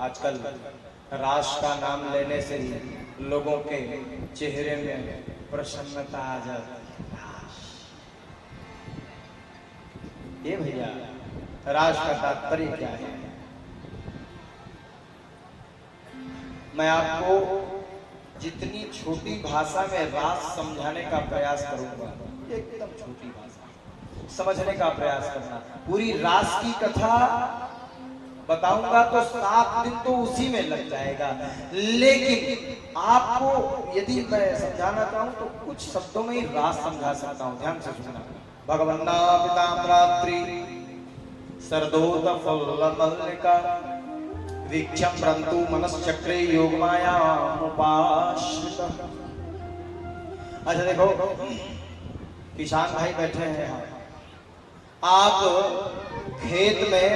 आजकल रास का नाम लेने से ही लोगों के चेहरे में प्रसन्नता आ जाती है। ये भैया रास का तात्पर्य क्या है? मैं आपको जितनी छोटी भाषा में रास समझाने का प्रयास करूंगा, एकदम छोटी भाषा समझने का प्रयास करना। पूरी रास की कथा बताऊंगा तो 7 दिन तो उसी में लग जाएगा, लेकिन आपको यदि मैं समझाना चाहूं तो कुछ शब्दों में ही रास समझा सकता हूं। ध्यान से सुनना। भगवन्ना पिताम्रात्रि सरदोत फल्लमल्लिका वीक्षम रंतु मनश्चक्रे योगमाया उपाश्रितः। अच्छा देखो, किसान भाई बैठे हैं, आप खेत में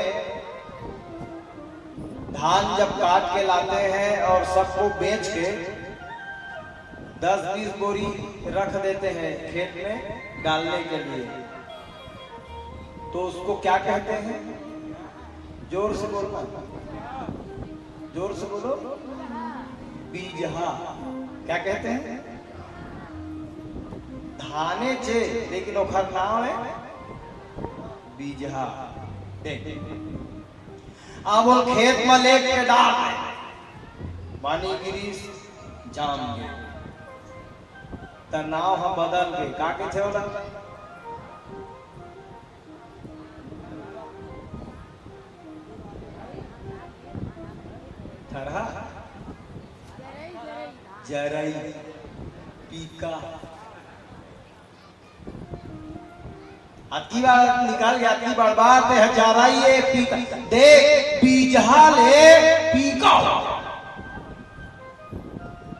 धान जब काट के लाते हैं और सबको बेच के 10-20 बोरी रख देते हैं खेत में डालने के लिए, तो उसको क्या कहते हैं? जोर से बोलो, जोर से बोलो। बीजहा। क्या कहते हैं? धाने चे, लेकिन ओखर नाम है बीजहा। अब वो खेत में लेके डाल पानी गिरीश जाम गए, तो नाव हम बदल गए। का के थे बोला? थरहा, जरई, पीका। अति बार निकाल गया, अति बर्बाद है जरई ये पीका। देख बीजहा ले पीका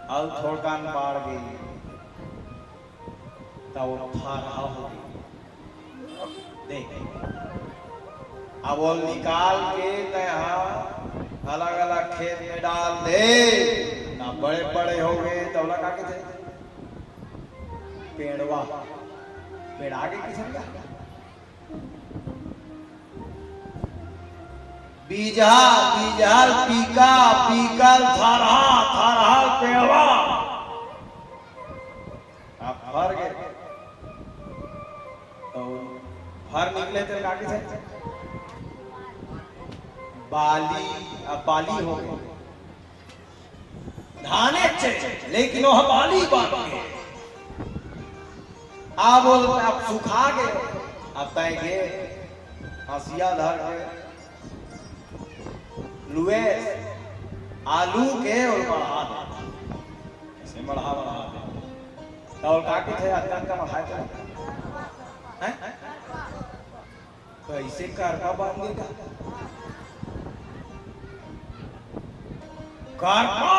और थोड़कान पार गई तो वो थारहा हो गई। देख अब वो निकाल के अलग अलग खेत में डाल दे ना, बड़े बड़े हो गए तो लगा के थे पेड़वा। पेड़ आगे किसने का? बीजहा, बीजहल, पीका, पीकल, थारहा, थारहल, पेड़वा। आप फर गए तो फर निकले थे काके से बाली, अब बाली हो गए। धाने चे, लेकिन वह बाली बन गए। अब सुखा गए, अब तय गए हंसिया धर के लुए आलू के और बढ़ा दे, ऐसे बढ़ा दे और काके थे अत्यंत का मखाए थे कैसे करका बांधेगा? करका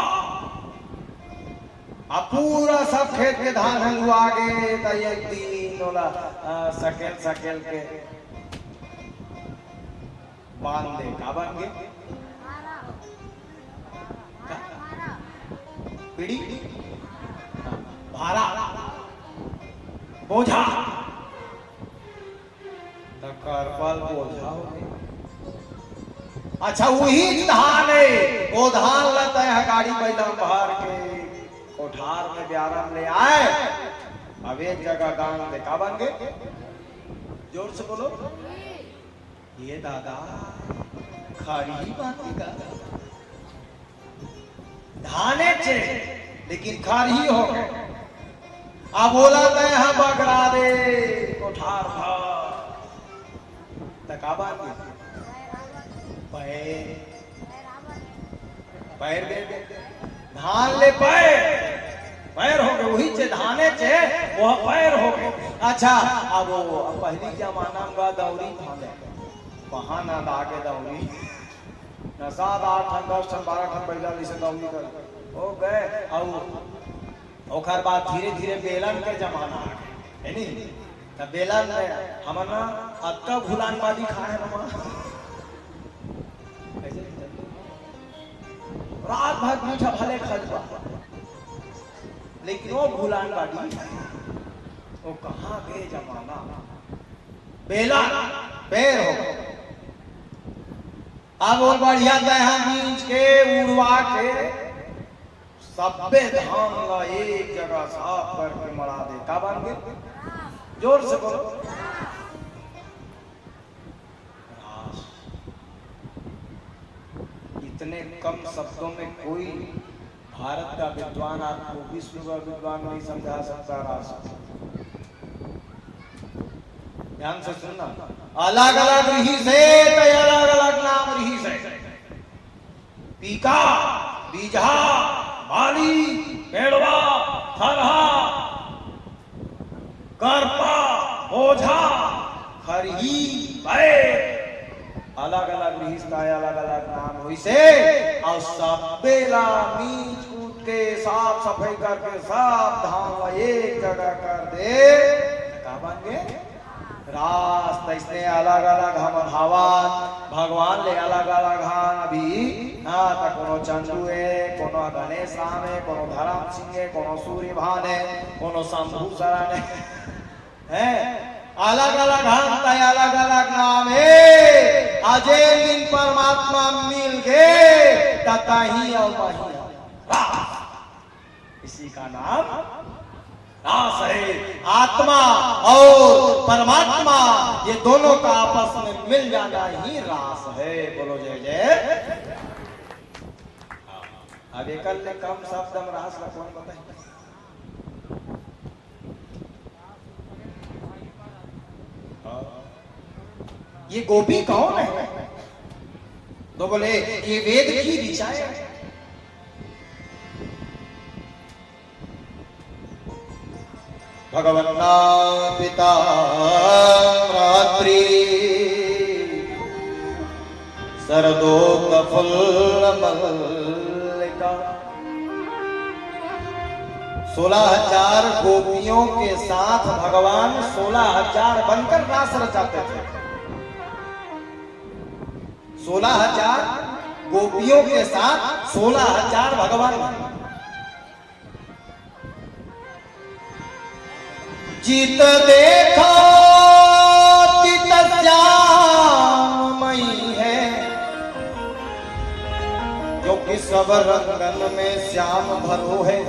अब पूरा सब खेत के धान हलुआ आगे तो ये 3 वाला सकेल के बांध दे। का बांध गए? पीड़ी, भारा, बोझा, तो करपल बोझा हो गए। अच्छा वही धान है, वो धान लेते हैं गाड़ी बैला भर के कोठार में ब्यारम ले आए। अब एक जगह गांव में का बन गए? जोर से बोलो। ये दादा खरी बाती का धाने चे, लेकिन खारी हो गए। अब बोला मैं हम बकरा दे कोठार भर तका बात पैर दे धान ले पैर हो गए। वही चे धाने चे वह पैर हो गए। अच्छा अब वो पहली जमाना में दौरी थाने वहां ना लागे दौरी न 7, 8, 10, 12 बैला से दौरी कर हो गए। और ओखर बाद धीरे धीरे बेलन के जमाना आ गए है नहीं। तब बेलन में हमन अत्ता भुलान वाली खाए नमा रात भर मीठा भले खजबा, लेकिन वो भुलान वाली वो कहाँ गए जमाना? बेला पैर हो अब और बढ़िया दहा बीज के दुआ के सब्बे धाम ला एक जगह साफ करके मरा दे। का बन गए? जोर से बोलो। इतने कम शब्दों में कोई भारत का विद्वान आपको विश्व का विद्वान नहीं समझा सकता। रास ध्यान से सुनना। अलग अलग रही से अलग अलग नाम रही से। पीका, बीजा, बाली, पेड़वा, थरहा, करपा, बोझा, खरही, बैठ, अलग अलग रिश्ता है, अलग अलग नाम हुई से। और सब बेला मीच कूद के साफ सफाई करके सब धाम एक जगह कर दे। का बन गए? रास। इसने अलग अलग हम भगवान भगवान ले अलग अलग हान अभी हाँ तो कोनो चंदू है, कोनो गणेश राम है, कोनो धर्म सिंह है, कोनो सूर्य भान है, कोनो शंभू शरण है। अलग अलग हम अलग अलग नाम है। अजय दिन परमात्मा मिल गए तथा ही और रास। इसी का नाम रास है। आत्मा और परमात्मा ये दोनों का आपस में मिल जाना ही रास है। बोलो जय जय। अब एक कम शब्द हम रास का कौन बताए? ये गोपी कौन है? तो बोले ये वेद की ऋचा है। भगवन्ना पिता रात्रि सरदोक फुल्ल मल्लिका। 16,000 गोपियों के साथ भगवान 16,000 बनकर रास रचाते थे। 16,000 गोपियों के साथ 16,000 भगवान। चित देखो चित श्याममयी है, जो कि सब रंगन में श्याम भरो है।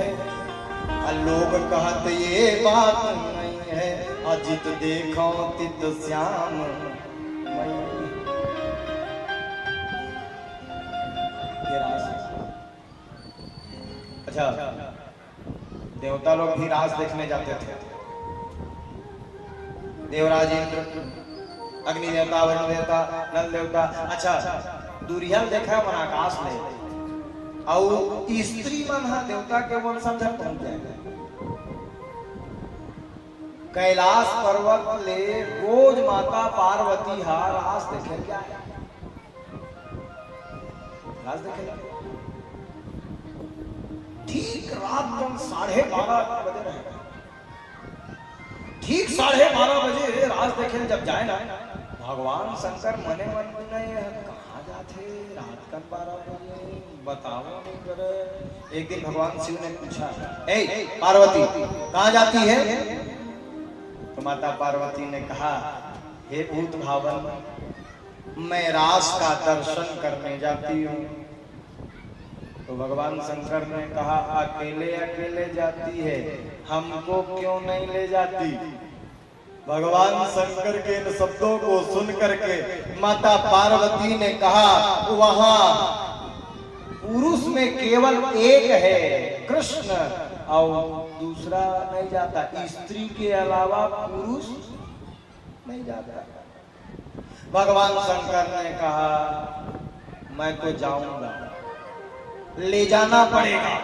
लोग कहत ये बात नहीं है, अजित देखो चित श्याम मयी। अच्छा, देवता लोग भी रास देखने जाते थे। देवराज इंद्र, अग्नि देवता, वरुण देवता, नल देवता। अच्छा, दुर्यल देखा मन आकाश में और स्त्री मन देवता के बोल समझ पहुंच जाएगा। कैलाश पर्वत ले रोज माता पार्वती रास देखे। क्या है रास देखे? ठीक रात को 12:30 बजे रहेगा। ठीक 12:30 बजे रात देखे जब जाए ना, भगवान शंकर मने मन नहीं कहाँ जाते रात का 12 बजे बताओ नहीं करे। एक दिन भगवान शिव ने पूछा, ए पार्वती कहाँ जाती है? तो माता पार्वती ने कहा, हे भूत भावन, मैं रास का दर्शन करने जाती हूँ। तो भगवान शंकर ने कहा, अकेले अकेले जाती है, हमको क्यों नहीं ले जाती? भगवान शंकर के इन शब्दों को सुन करके माता पार्वती ने कहा, वहां पुरुष में केवल एक है कृष्ण, और दूसरा नहीं जाता। स्त्री के अलावा पुरुष नहीं जाता। भगवान शंकर ने कहा, मैं तो जाऊंगा, ले जाना पड़ेगा,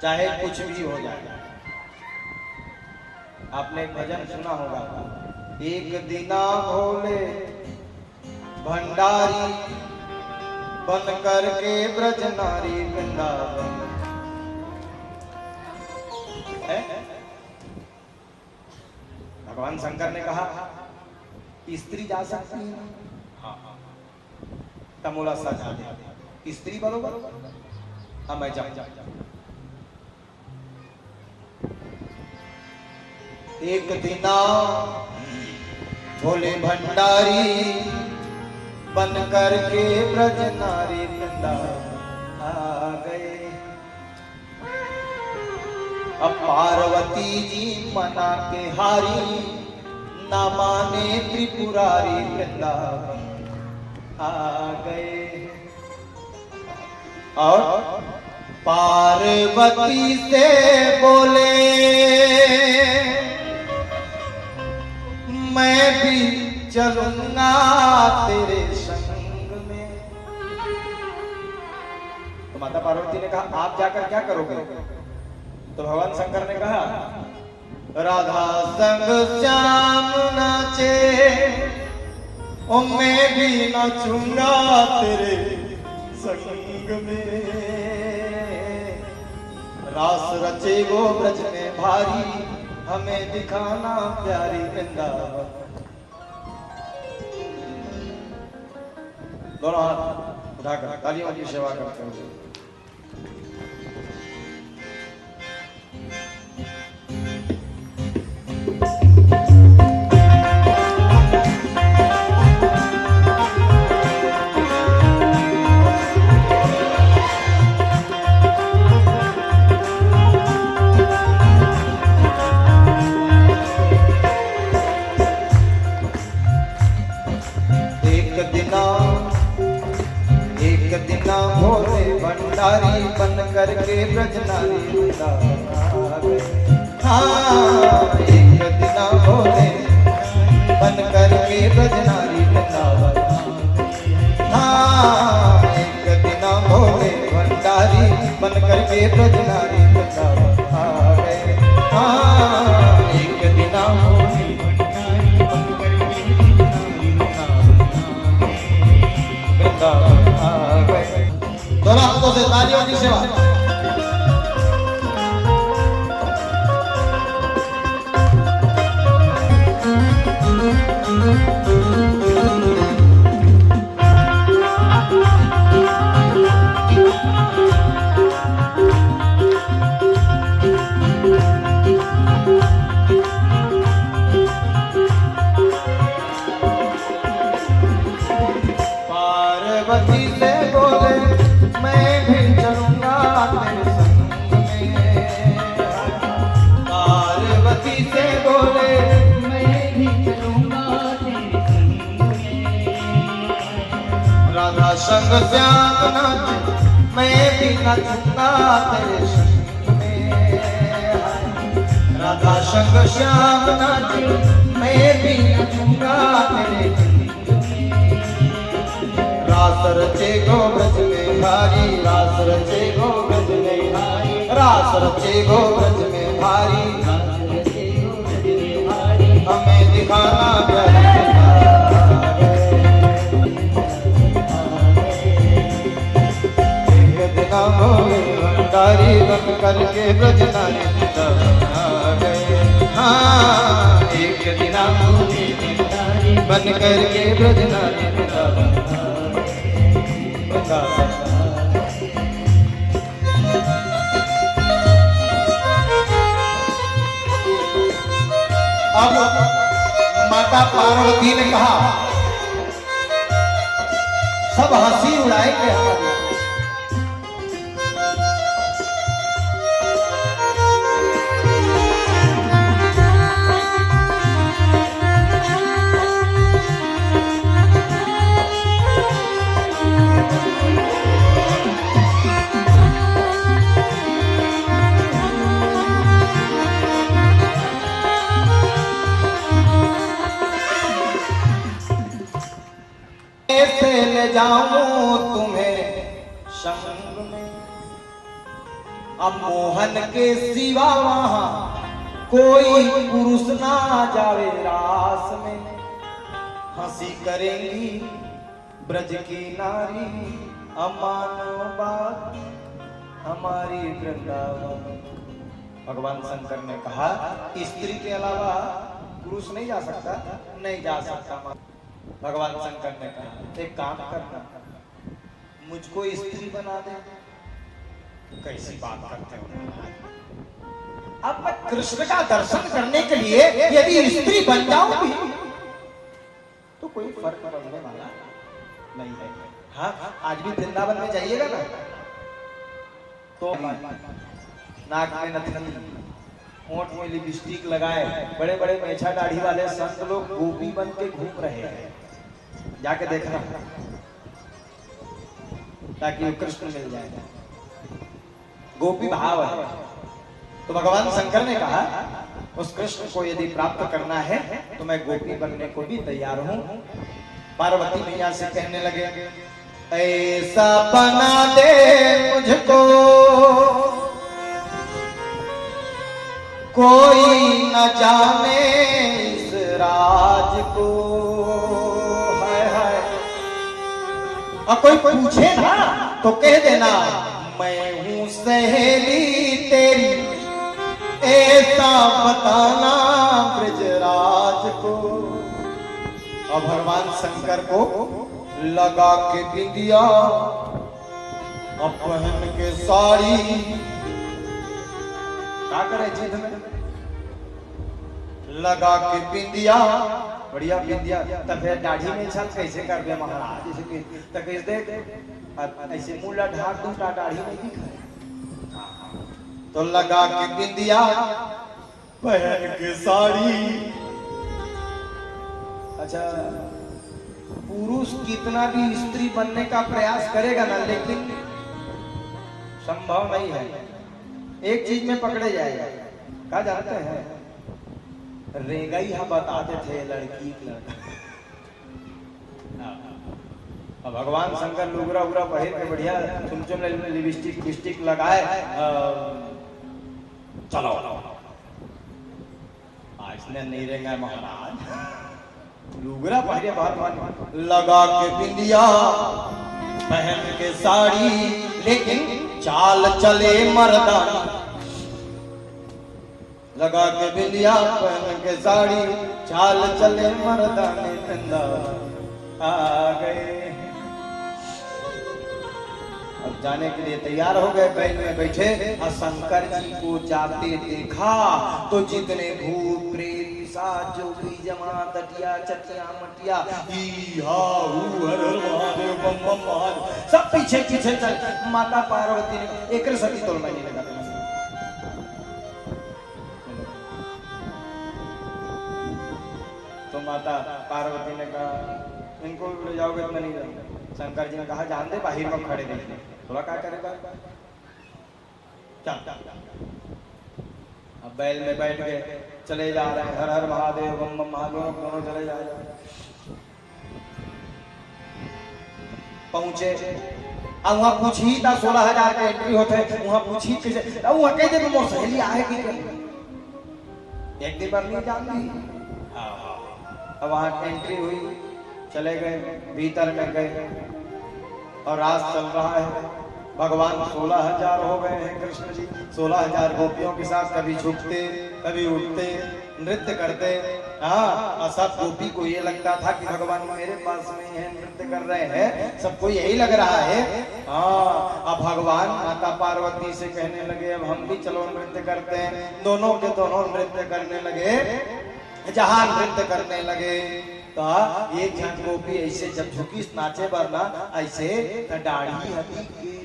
चाहे कुछ भी हो जाए। आपने एक भजन सुना होगा, एक दिना भोले भंडारी बन करके ब्रज नारी वृंदावन। भगवान शंकर ने कहा, स्त्री जा सकती है? हाँ, तमोला सा जा दे। स्त्री बरोबर? हाँ, मैं जाऊं। एक दिना भोले भंडारी बन करके ब्रज नारी वृंदावन। अब पार्वती जी मना के हारी, ना माने त्रिपुरारी वृंदावन आ गए। और पार्वती से बोले मैं भी चलूंगा तेरे संग में। तो माता पार्वती ने कहा आप जाकर क्या करोगे? तो भगवान शंकर ने कहा राधा संग श्याम नाचे, ओ मैं भी नाचूंगा तेरे संग में। रास रचे वो ब्रज में भारी, हमें दिखाना प्यारी वृंदावन। दोनों हाथ उठाकर तालियों की सेवा करते हुए भोले भंडारी बन करके ब्रजनारी वृंदावन आ गए। हाँ एक दिना भोले बन करके ब्रजनारी वृंदावन। हाँ एक दिना भोले भंडारी बन करके ब्रजनारी वृंदावन आ गए। हाँ एक दिना भोले भंडारी बन करके वृंदावन आ गए। दोनों हाथों से तालियों की सेवा। पार्वती से बोले मैं भी चलूंगा तेरे संग में। पार्वती से बोले मैं भी चलूंगा तेरे संग में। राधा संग श्याम नाच मैं भी नाचूंगा तेरे संग में। राधा संग श्याम नाच मैं भी नाचूंगा तेरे संग में। रास रचे गो ब्रज में भारी, रास रचे गो ब्रज में भारी, रास रचे गो ब्रज में भारी, हमें दिखाना प्यारी एक दिना भोले भंडारी बन करके ब्रजनारी आ गए। हाँ एक दिना भोले भंडारी बन करके ब्रजनारी अब माता पार्वती ने कहा सब हंसी उड़ाएंगे हमारी। ले जाऊं तुम्हें संग में, अब मोहन के सिवा वहां कोई पुरुष ना जावे रास में। हंसी करेंगी ब्रज की नारी, अमानो बात हमारी वृंदावन। भगवान शंकर ने कहा स्त्री के अलावा पुरुष नहीं जा सकता, नहीं जा सकता। भगवान शंकर ने कहा एक काम करना, मुझको स्त्री बना दे। कैसी बात करते हो? अब मैं कृष्ण का दर्शन करने के लिए यदि स्त्री बन जाऊं भी तो कोई फर्क पड़ने वाला नहीं है। हाँ आज भी वृंदावन में जाइएगा ना तो नाक में नथनी, होंठ में लिपस्टिक लगाए, बड़े बड़े मेछा दाढ़ी वाले संत लोग गोपी बन के घूम रहे हैं, जाके देखना ताकि वो कृष्ण मिल जाएगा। गोपी भाव है। तो भगवान शंकर ने कहा उस कृष्ण को यदि प्राप्त करना है तो मैं गोपी बनने को भी तैयार हूं। पार्वती मैया से कहने लगे ऐसा बना दे मुझको कोई न जाने इस राज को। हाय हाय। और कोई पूछे ना तो कह देना मैं हूं सहेली तेरी, ऐसा बताना ब्रजराज को। और भगवान शंकर को लगा के बिंदिया और पहन के साड़ी, क्या करे जिद में लगा के बिंदिया, बढ़िया बिंदिया, तब फिर दाढ़ी में छल कैसे कर दे महाराज, जैसे कि तक दे ऐसे मुंह ढाक दूं दाढ़ी में दिखाए। तो लगा के बिंदिया पहन के साड़ी। अच्छा, पुरुष कितना भी स्त्री बनने का प्रयास करेगा ना, लेकिन संभव नहीं है। एक चीज में पकड़े जाएगा, क्या जानते हैं, रेगई हम बताते थे लड़की लड़का। अब भगवान शंकर लुगरा उगरा पहन के बढ़िया चुमचुम लिपस्टिक लिपस्टिक लगाए, चलो आज ने नहीं रहेगा महाराज। लुगरा पहले बार लगा के बिंदिया पहन के साड़ी, लेकिन चाल चले मर्दानी। लगा के बिंदिया पहन के साड़ी, चाल चले मर्दानी, वृंदावन आ गए। अब जाने के लिए तैयार हो गए, बैल में बैठे और शंकर जी को जाते देखा तो जितने भूत प्रेत पिशाच जोगी जमात टटिया चटिया मटिया ई हा हु हर हर महादेव बम बम महादेव सब पीछे पीछे चल। माता पार्वती ने एक सती तोड़ नहीं लगा। तो माता पार्वती ने कहा इनको ले जाओगे तो नहीं जाओगे। शंकर जी ने कहा जान दे बाहर में खड़े देखने, थोड़ा क्या करेगा। अब बैल में बैठ गए, चले जा रहे हैं, हर हर महादेव बम बम महादेव, दोनों चले जा रहे हैं। पहुंचे अब वहां पूछी था 16,000 का एंट्री होते है, वहां पूछी कैसे, अब वहां कह दे मोर सहेली आएगी एक दिन पर नहीं जानती। अब वहां एंट्री हुई, चले गए, भीतर में गए और रात चल रहा है। भगवान 16,000 हो गए हैं कृष्ण जी, 16,000 गोपियों के साथ कभी झुकते कभी उठते नृत्य करते। हाँ, और सब गोपी को ये लगता था कि भगवान मेरे पास में है, नृत्य कर रहे हैं, सबको यही लग रहा है। हाँ, अब भगवान माता पार्वती से कहने लगे अब हम भी चलो नृत्य करते हैं। दोनों के दोनों नृत्य करने लगे, जहां नृत्य करने लगे तो एक जन गोपी ऐसे जब झुकी नाचे वरना ऐसे दाढ़ी हटी के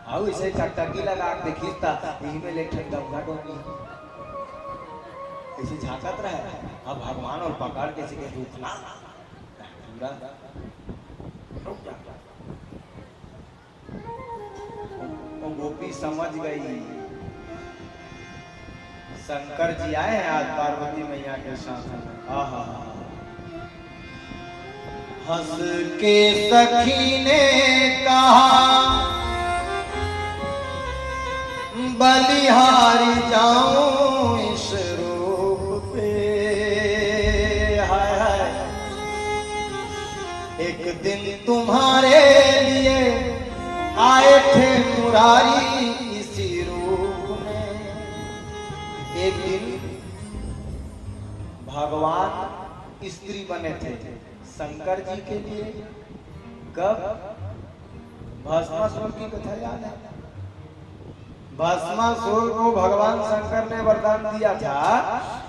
आओ इसे टकटकी लगा के खींचता यही में लेके गंगा डोंगी ऐसे झांकत रहे। अब भगवान और पकड़ के सिके रुकना पूरा रुक जा। गोपी समझ गई शंकर जी आए हैं आज पार्वती मैया के साथ। आहा, हंस के सखी ने कहा बलिहारी जाऊं इस रूप पे। हाय हाय, एक दिन तुम्हारे लिए आए थे मुरारी इसी रूप में। एक दिन भगवान स्त्री बने थे शंकर जी के लिए। कब? भस्मासुर की कथा याद है? भस्मासुर को भगवान शंकर ने वरदान दिया था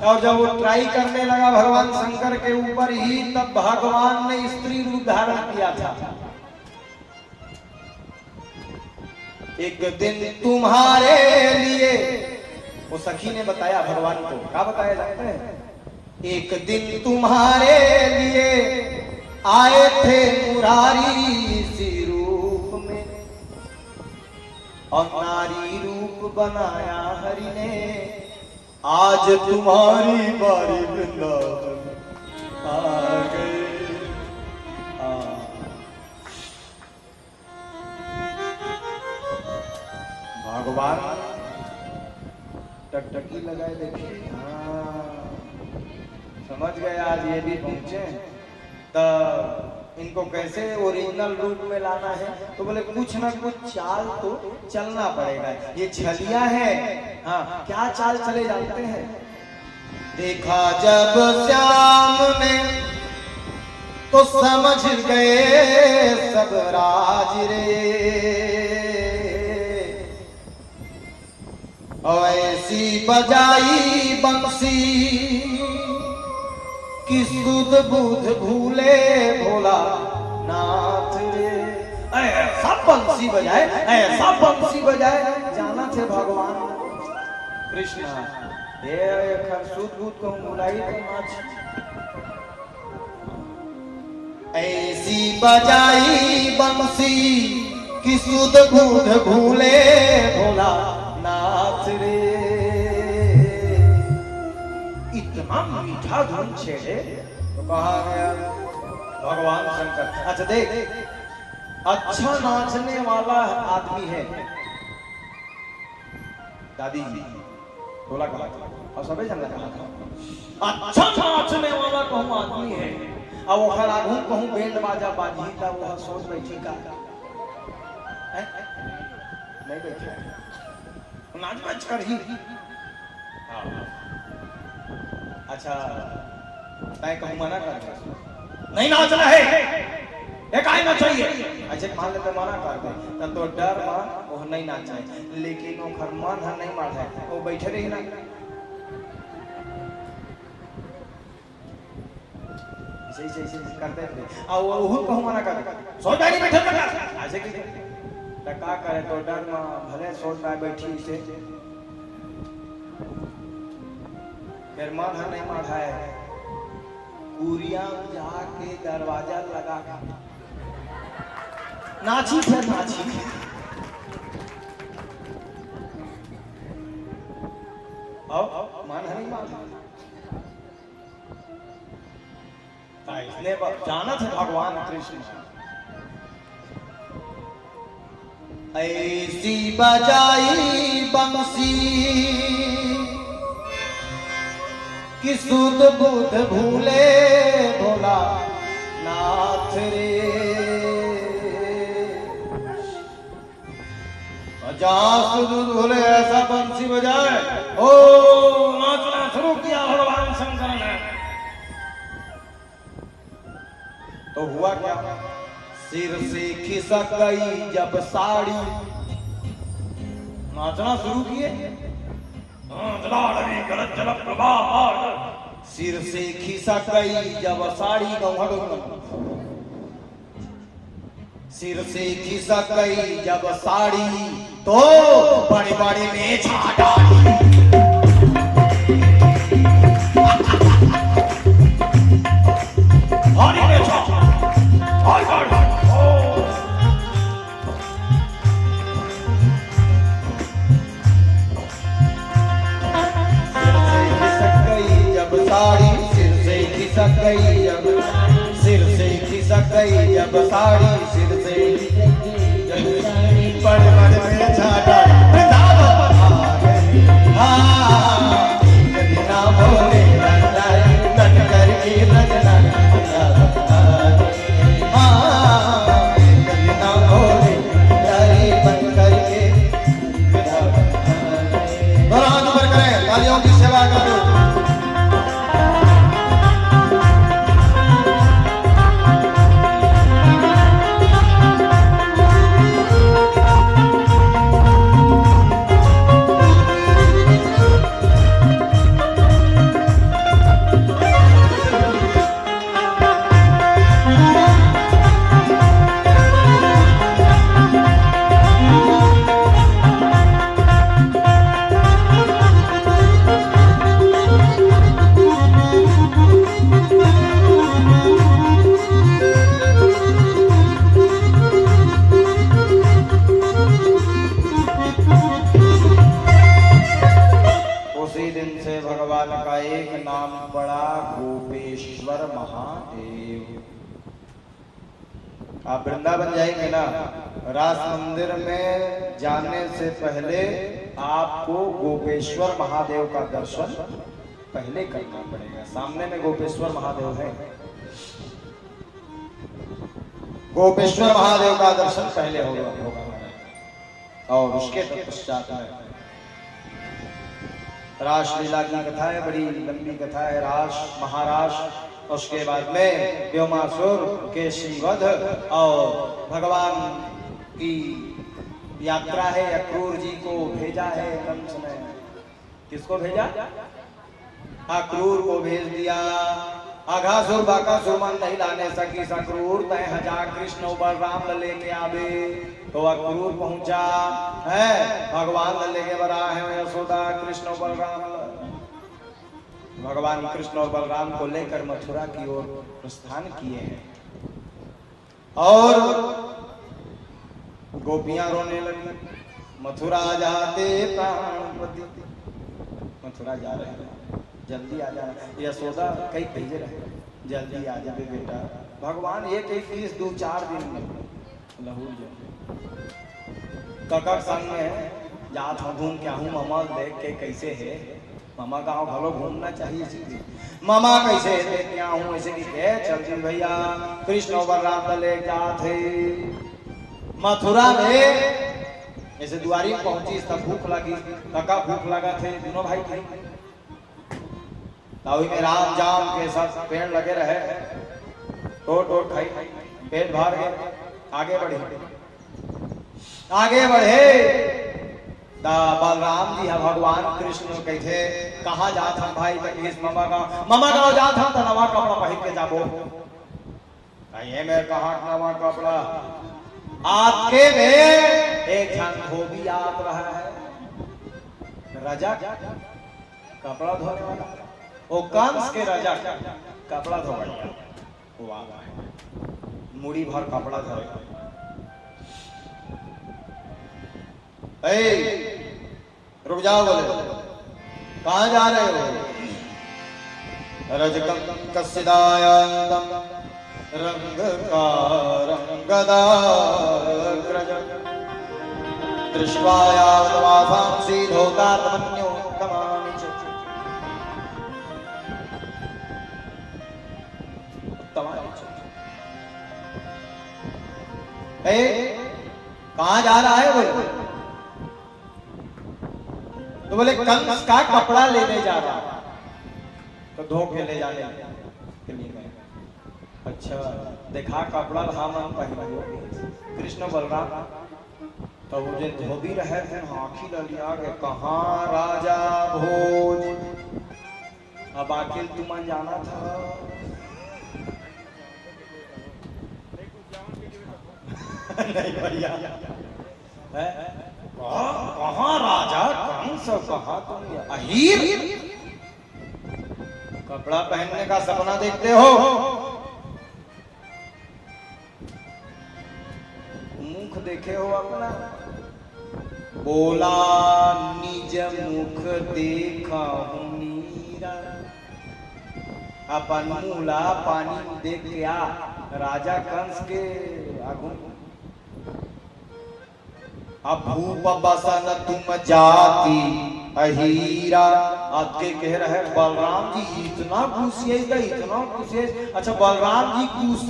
और जब वो ट्राई करने लगा भगवान शंकर के ऊपर ही, तब भगवान ने स्त्री रूप धारण किया था। एक दिन तुम्हारे लिए, वो सखी ने बताया भगवान को, क्या बताया जानते हैं? एक दिन तुम्हारे लिए आए थे मुरारी इसी रूप में, और नारी रूप बनाया हरि ने, आज तुम्हारी बारी वृंदावन आ गए। भगवान टकटकी लगाए, देखिए समझ गए आज ये भी पहुंचे, तो इनको कैसे ओरिजिनल रूप में लाना है, तो बोले कुछ ना कुछ चाल तो चलना पड़ेगा। ये छलिया है, हाँ क्या चाल चले जाते हैं। देखा जब श्याम में तो समझ गए सब राज रे, और ऐसी बजाई बंसी कि सुध बुध भूले भोला नाथ रे। ऐसा बंसी बजाए, ऐसा बंसी बजाए, जाना थे भगवान कृष्ण। सुध बुध को बुलाई तो नाच, ऐसी बजाई बंसी कि सुध बुध भूले भोला नाथ रे। इतना मीठा धुन छेड़े तो कहा गया भगवान शंकर। अच्छा देख, अच्छा नाचने वाला आदमी है दादी बोला कहा, और सबे जन कहा अच्छा नाचने वाला कहूँ आदमी है, और वो खरागू कहूँ बैंड बाजा बाजी का, वो सोच बैठी का नहीं बैठा नाच बच कर ही। अच्छा तय कहूँ मना कर, नहीं नाचना है, ये काहे ना चाहिए। अच्छा मान लेते मना कर दे, तब तो डर मां वो नहीं नाचा है, लेकिन वो घर मन है नहीं मार है, वो बैठे रही ना ऐसे करते थे, और वो कहूँ मना कर, सोच नहीं बैठे ना ऐसे की टका करे तो डर मां भले सोच रहा बैठी से, फिर मन है नहीं मार है, कुरिया जाके दरवाजा लगा के नाची थे नाची थे। मन है नहीं मार, इसने जाना था भगवान कृष्ण। ऐसी बजाई बंसी कि सुध बुध भूले भोला नाथ रे। जहाँ सुध भूले ऐसा बंसी बजाए, ओ नाचना शुरू किया भगवान शंकर ने। तो हुआ क्या, सिर से खिसक गई जब साड़ी, नाचना शुरू किए, सिर से खिसक गई जब साड़ी, सिर से खिसक गई जब साड़ी, तो बड़ी बड़ी में छा डाली। सिर से खिसक गई जब साड़ी, सिर से पड़ में छाटा नाम पड़ा गोपेश्वर महादेव। आप वृंदावन जाएंगे ना, रास मंदिर में जाने से पहले आपको गोपेश्वर महादेव का दर्शन पहले करना पड़ेगा। सामने में गोपेश्वर महादेव है, गोपेश्वर महादेव का दर्शन पहले होगा और उसके पश्चात में रासलीला की कथा है, बड़ी लंबी कथा है, रास महारास। उसके बाद में व्योमासुर के श्रीवध और भगवान की यात्रा है। अक्रूर जी को भेजा है कंस ने। किसको भेजा? अक्रूर को भेज दिया। आघासुर बाकासुर मन नहीं लाने सकी सक्रूर, तय हजार कृष्ण बलराम लेके आवे। तो अक्रूर पहुंचा है, भगवान लेके बरा है यशोदा कृष्ण बलराम। भगवान कृष्ण और बलराम को लेकर मथुरा की ओर प्रस्थान किए हैं और गोपियां रोने लगी। मथुरा जाते प्राणपति, मथुरा जा रहे हैं, जल्दी आ जाना। यशोदा कई भेजे रहे, जल्दी आ जाए बेटा। भगवान एक 2-4 दिन में लहूर जो ककर संग में जात हूँ, घूम क्या हूँ, मामा देख के कैसे है, मामा गाँव भलो घूमना चाहिए। मामा कैसे है देख क्या हूँ, ऐसे की चल जी भैया कृष्ण और बलराम ले जाते मथुरा में। ऐसे दुआरी पहुंची तब भूख लगी, काका भूख लगा थे, दोनों भाई थे। तावी में राम जाम के साथ पेड़ लगे रहे, टोट खाई, पेट भर गए। आगे बढ़े बलराम जी भगवान कृष्ण कहते कहाँ जात हम भाई तक मामा गाँव जात हम तो नवा कपड़ा पहन के जाबो। ये मेरे कहा नवा कपड़ा आपके में एक जन धोबी आप रहा है, राजा कपड़ा धोने वाला, वो कंस के राजा कपड़ा धोएगा, मुड़ी भर कपड़ा धोएगा। रुक जाओ, बोले कहाँ जा रहे हो? रजकं कस्यदायंतम रंगकारंगदाग्रज दृष्ट्वा यावद्वासांसि धोतात्मन्योत्तमानि च। कहाँ जा रहा है बोले? तो बोले कंस का कपड़ा लेने जा रहा, तो धो के ले जाने के लिए गए। अच्छा देखा कपड़ा हम पहनो कृष्ण बलराम, तो मुझे धोबी रहे थे, आखी लिया के कहाँ राजा भोज। अब आखिर तुम जाना था नहीं भैया, कहाँ राजा कंस, कहाँ तुम अहीर कपड़ा पहनने का सपना देखते हो? मुख देखे हो अपना? बोला निज मुख देखा हूँ मीरा, अपन मूला पानी देख क्या राजा कंस के आगू। अब भूप बसन तुम जाति अहीरा, आपके कह रहे बलराम जी इतना खुशिएगा, इतना खुशिए। अच्छा बलराम जी खुश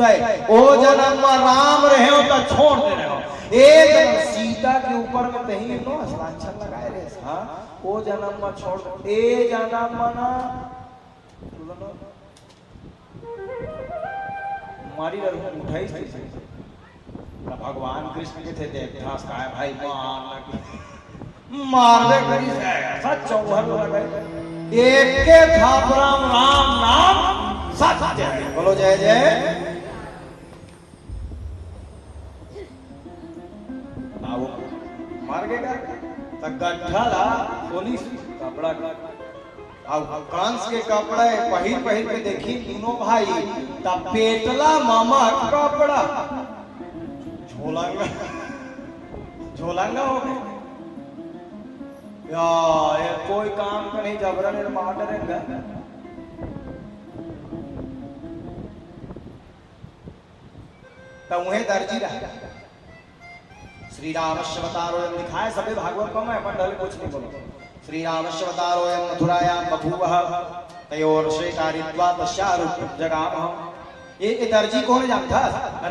ओ जन्म राम रहे हो तो छोड़ दे रहे हो, एक सीता के ऊपर में कहीं नो हस्ताक्षर लगाए रहे। हाँ ओ जन्म में छोड़, ए जन्म मना मारी उठाई थी। भगवान कृष्ण के थे देवदास का है भाई, मारने करी सच चौहर लगे एक के थाप राम राम नाम सच जय, बोलो जय जय। आओ मार गएगा तो गड्ढा ला पुलिस कपड़ा अब कंस के कपड़े पहिर के देखी तीनों भाई, तब पेटला मामा कपड़ा झोलांगा हो गए। यार कोई काम का नहीं, जबरन मार डरेगा तो उन्हें दर्जी रहा। श्री रामश्वतारोयम लिखा है सभी भागवत को, मैं अपन ढल कुछ नहीं बोलूं। श्री रामश्वतारोयम मथुरायां बभूवः तयोर्षे कारित्वा तस्यारूप जगामः। ये दर्जी कौन जानता?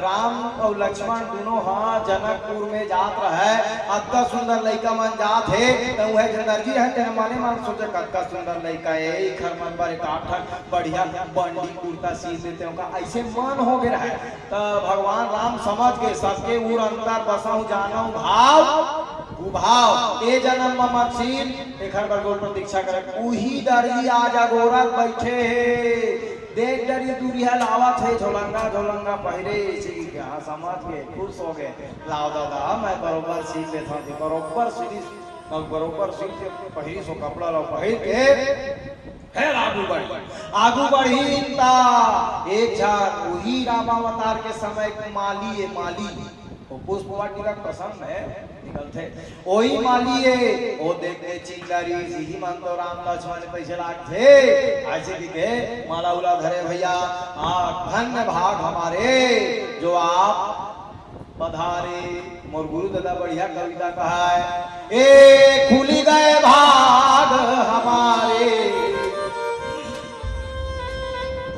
राम और लक्ष्मण दोनों हाँ जनकपुर में जात रहे, अत्का सुंदर लड़का मन जात है, तो वह जो दर्जी है तेरे माने मान सोचे अत्का सुंदर लड़का है, एक हर मन पर काठ बढ़िया बंडी कुर्ता सी देते हैं का ऐसे मन हो गया है। तो भगवान राम समझ के सबके उर अंतर बसाऊं जानू भाव उभाव ए जन्म ममसीन एक हर बार गोल प्रतीक्षा करे उही दर्जी आज अगोरा बैठे देख डरी दूरिया लावत है झोलंगा झोलंगा पहरे इसी के हाँ समझ के खुश हो गए। लाओ दादा मैं बरोबर सीख लेता हूँ, बरोबर सीधी बरोबर सीख के पहरी सो कपड़ा लो पहर के है आगू बढ़ी ता एक झार वही रामावतार के समय माली है माली पुष्प वाटिका पसंद है निकलते वही मालिए वो देखते चिंगारी सीधी मन तो राम लक्ष्मण पैसे लागते ऐसे दिखे माला उला धरे भैया धन्य भाग हमारे जो आप पधारे। मोर गुरु दादा बढ़िया कविता कहा है ए खुली गए भाग हमारे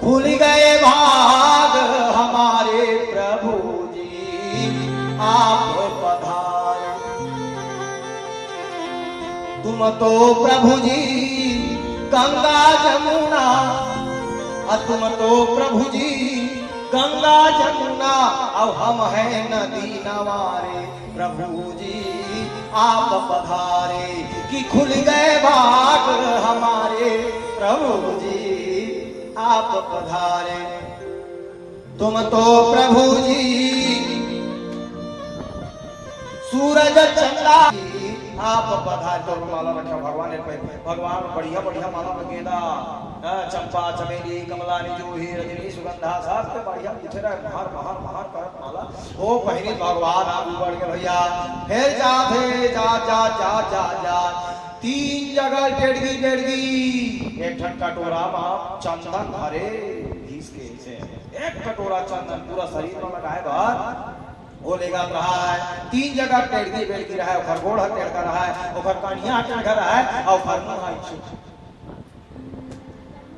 खुल गए भाग हमारे प्रभु आप पधारे। तुम तो प्रभु जी गंगा जमुना तुम तो प्रभु जी गंगा जमुना अब हम हैं नदी नवारे प्रभु जी आप पधारे कि खुल गए भाग हमारे प्रभु जी आप पधारे। तुम तो प्रभु जी सूरज चंदा आप पधार तो माला रखा भगवान पे भगवान बढ़िया बढ़िया माला लगेदा चंपा चमेली कमला निजूही रजनी सुगंधा सब के बढ़िया पूछे रहे महार महार महार करत माला ओ पहली भगवान आगू बढ़ के भैया फिर जाते जा जा जा जा जा तीन जगह डेढ़गी एक ठन कटोरा में चंदन भरे घीस के से एक कटोरा चंदन पूरा शरीर में लगाए बाहर वो लेगा रहा है तीन जगह टेढ़ी बेड़की रहा है गोड़ टेढ़का रहा है और कनिया टेढ़का रहा है और मुंह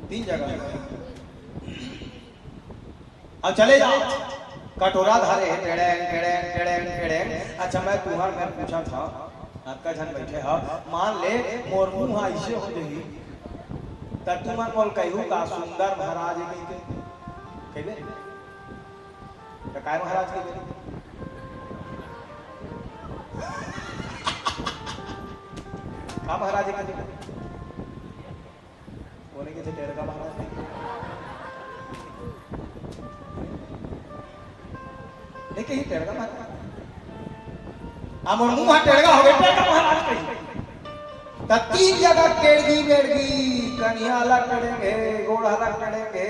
तीन जगह अब चले जाओ कटोरा धारे है टेढ़े टेढ़े टेढ़े टेढ़े। अच्छा मैं तुम्हार मैं पूछा था आपका जन बैठे हा मान ले मोर मुंह ऐसे हो जाही तब तुम बोल कहू का सुंदर महाराज कहबे तो काय महाराज कहबे का महाराज के बोले के टेढ़ का महाराज लेके ही टेढ़ का महाराज मुंह टेढ़गा हो गया टेढ़ का महाराज कही त तीन जगह टेढ़गी बेड़गी कन्या अलग करेंगे गोड़ अलग करेंगे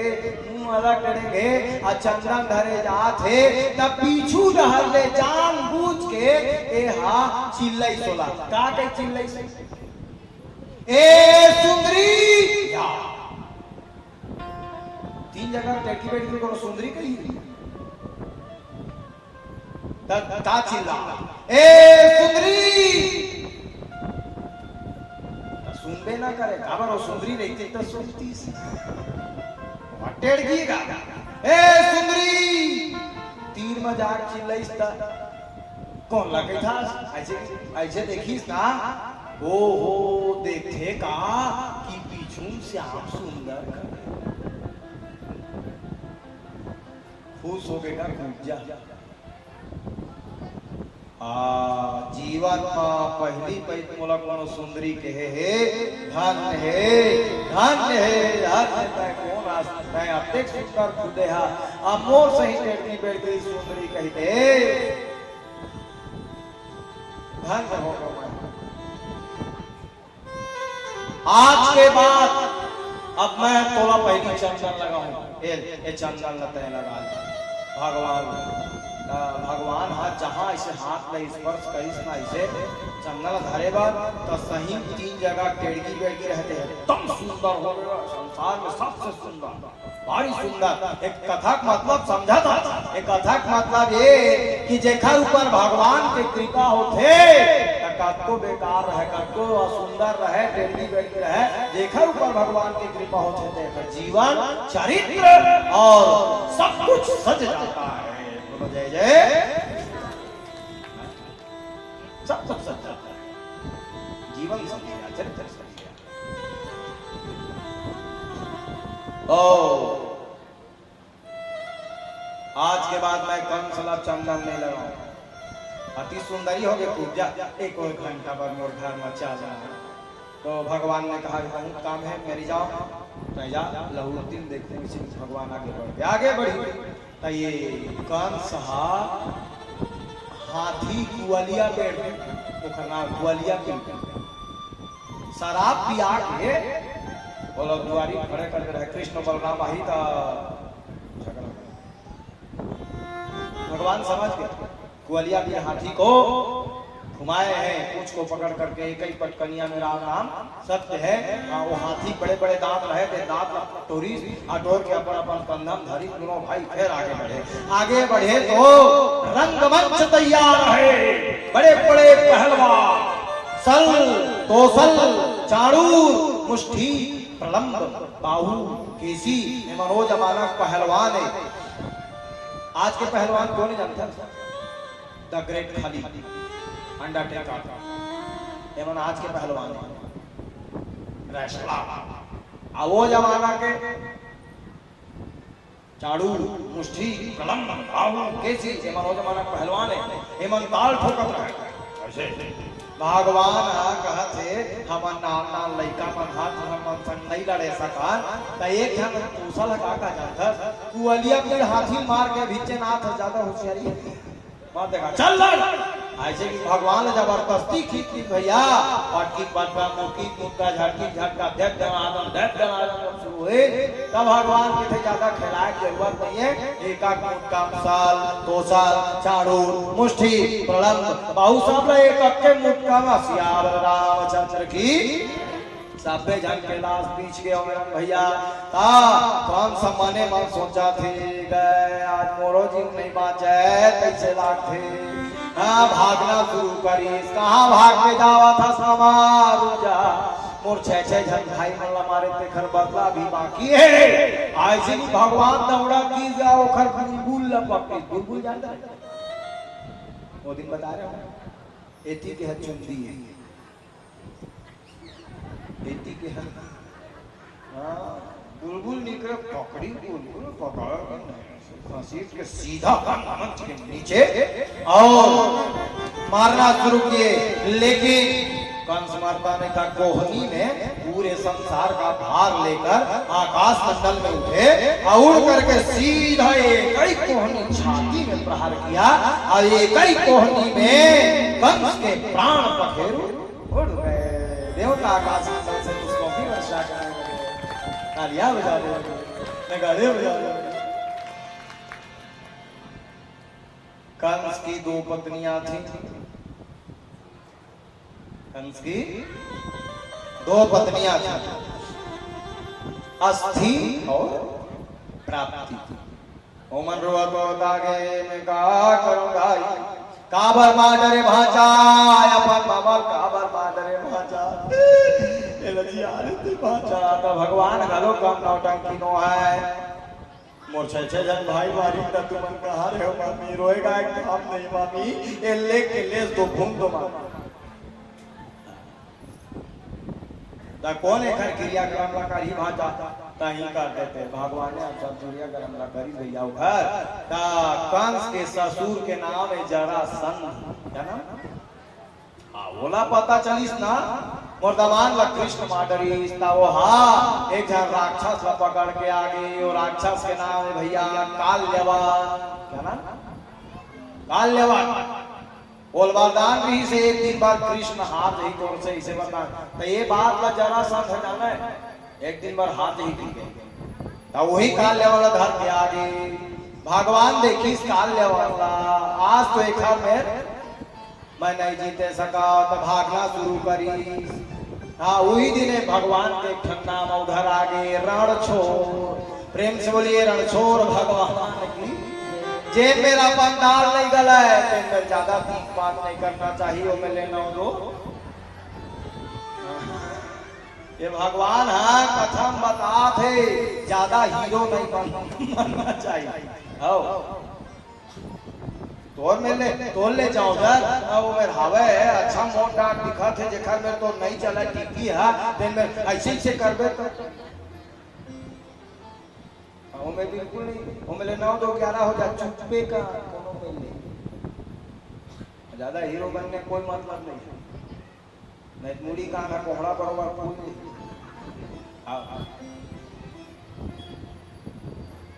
मुंह अलग करेंगे और चंदन धरे जाते तब पीछू रहल ले जान बूझ के ए हा चिल्लाई सोला का के चिल्लाई ए सुंदरी या तीन जगह टेढ़गी बेड़गी को सुंदरी कही ता चिल्ला ए सुंदरी सुनबे ना करे खबर हो सुंदरी नहीं थी तो सुनती सी टेढ़गी गा ए सुंदरी तीर में जाग चिल्लाइस ता कौन लगे था ऐसे ऐसे देखिस ना ओ हो देखे का कि पीछू श्याम सुंदर खुश हो गए का पूजा जीवन में पहली पैत मोला कोनो सुंदरी कहे हे धन्य है धन्य है धन्य कौन आस्था है अत्यंत सुंदर खुदे हा अमोर सही टेढ़ी बेड़गी सुंदरी कहते धन्य होगा आज के बाद अब मैं थोड़ा पहली चंदन लगाऊं ए चंदन लते लगा भगवान भगवान हाथ जहाँ ऐसे हाथ में स्पर्श करिस ना ऐसे चंदन धरे बाद तो सही 3 जगह टेढ़ी बेढ़ी रहते हैं एकदम सुंदर हो गया संसार में सबसे सुंदर भारी सुंदर। एक कथा का मतलब समझा था। एक कथा का मतलब ये कि जेखर ऊपर भगवान की कृपा होते कतो बेकार रहे कतो असुंदर रहे टेढ़ी बेढ़ी रहे जेखर ऊपर भगवान की कृपा होते थे जीवन चरित्र और सब कुछ सज जाता है। जय जय सब कुछ सज जाता है जीवन सज गया चरित्र सज गया। ओ आज के बाद मैं कंसला चंदन नहीं लगाऊं। अति सुंदरी हो गई पूजा एक और घंटा पर मोर घर में चा जाना। तो भगवान ने कहा बहुत काम है मेरी जाओ मैं जा लहू दिन देखते हैं इसी भगवान आगे बढ़ी। तो ये कंस हाथी कुआलिया पेड़ कुआलिया पेड़ शराब पिया के बोलो दुआरी खड़े कर रहे कृष्ण बलराम आई था भगवान समझ गए कुआलिया के हाथी को घुमाए हैं पूंछ को पकड़ करके एक ही पटकनिया मेरा नाम सत्य है। वो हाथी बड़े बड़े दांत रहे थे दांत टोरी अटोर के अपन अपन कंधम धरी दोनों भाई फिर आगे बढ़े तो रंगमंच तैयार है बड़े बड़े पहलवान सल तोसल चाणूर मुष्ठी प्रलंब बाहु केसी मनोज जमाना पहलवान है। आज के पहलवान कौन नहीं जानता द ग्रेट खाली अंडरटेकर एवं आज के पहलवान रेसलर वो जमाना के चाड़ू मुष्ठी प्रलंब बाहु केसी एवं वो जमाना पहलवान है एवं ताल ठोकत रहे। भगवान कहते हमन नाम लइका मन हाथ हमन संग नहीं लड़े सकान त एक हम पूछल का जानता कुआलिया के हाथी मार के भीचे नाथ ज्यादा होशियारी है मार देगा चल लड़ ऐसे कि भगवान जबरदस्ती खींच भैया पटकी पटका मुकी मुक्का झटकी झटका देख दमादम शुरू हुए तब भगवान के ज्यादा खिलाए की जरूरत नहीं है। एका मुक्का साल दो साल चाड़ू मुष्ठी प्रलंब बाहु सब एक अक्के मुक्का में सियावर रामचंद्र की सबे जन के लाश बीच के भैया ता कौन सा मने मन सोचा थे गए आज मोरो जी नहीं बाचे कैसे लाग थे भागना शुरू करी कहाँ भाग के जावा था समारूजा मोर छह जन भाई मल्ला मारे ते खर बदला भी बाकी है ऐसे ही भगवान दौड़ा की जाओ खर बुलबुल लपके बुलबुल जानता है वो दिन बता रहे हो एती के हद चुनती है एती के हद बुलबुल निकले पकड़ी बुलबुल पकड़ा फंसीट के सीधा मंच के नीचे और मारना शुरू किए लेकिन कंस मारता ने कहा कोहनी में पूरे संसार का भार लेकर आकाश मंडल में उठे और उड़ करके सीधा एक ही कोहनी छाती में प्रहार किया और एक ही कोहनी में कंस के प्राण पखेरु उड़ गए। देवता आकाश मंडल से उसको भी वर्षा करने लगे तालियां बजा रहे नगाड़े बजा रहे। कंस की 2 पत्नियां थी कंस की 2 पत्नियां थी अस्थि और प्राप्ति। ओमन रोआ तो दागे मैं का करूं भाई काबर माडरे भाचा अपन बाबा काबर माडरे भाचा ए लजी आ रे भाचा तो भगवान घलो कम नौटंकी नो है मोर छे जन भाई मारी त तुमन कहा रे हो मामी रोएगा एक काम नहीं मामी ए लेके ले दो घूम दो मामी ता कौन एकर क्रिया क्रम ला करी भाजा ताही कर देते भगवान ने सब क्रिया क्रम ला करी भैया घर ता कंस के ससुर के नाम है जरासंध क्या नाम बोला पता चलिस ना मुर्दामान ला कृष्ण माडरी वो हाँ एक जन राक्षस ला पकड़ के आ गई और राक्षस के नाम है भैया काल्यवान क्या नाम काल्यवान बोल वरदान भी से एक दिन बाद कृष्ण हाथ ही तोड़ से इसे वरदान तो ये बात ला जरा संत जाना है एक दिन बाद हाथ ही टूट गए तो वही काल्यवान धर के आ गई भगवान देखी काल ले वाला आज तो एक मैं नहीं जीते सका तो भागना शुरू करी। हाँ वही दिन भगवान के ठन्ना में उधर आगे रणछोड़, प्रेम से बोलिए रणछोड़ भगवान की। जे मेरा पंडाल नहीं गला है तो ज्यादा तीन बात नहीं करना चाहिए, वो मैं लेना दो। ये भगवान हाँ कथम बता थे ज्यादा हीरो नहीं बनना चाहिए। तोड़ ले जाओ जर वो मेरे हवे है अच्छा मोटा दिखा थे जेखर मेरे तो नहीं चला टिकी है दिन में ऐसे ही से करबे तो वो में बिल्कुल नहीं। वो में 9-2-11 हो जा चुपे का कोनो में नहीं। ज्यादा हीरो बनने कोई मतलब नहीं मुड़ी का ना कोहड़ा बरोबर फूल।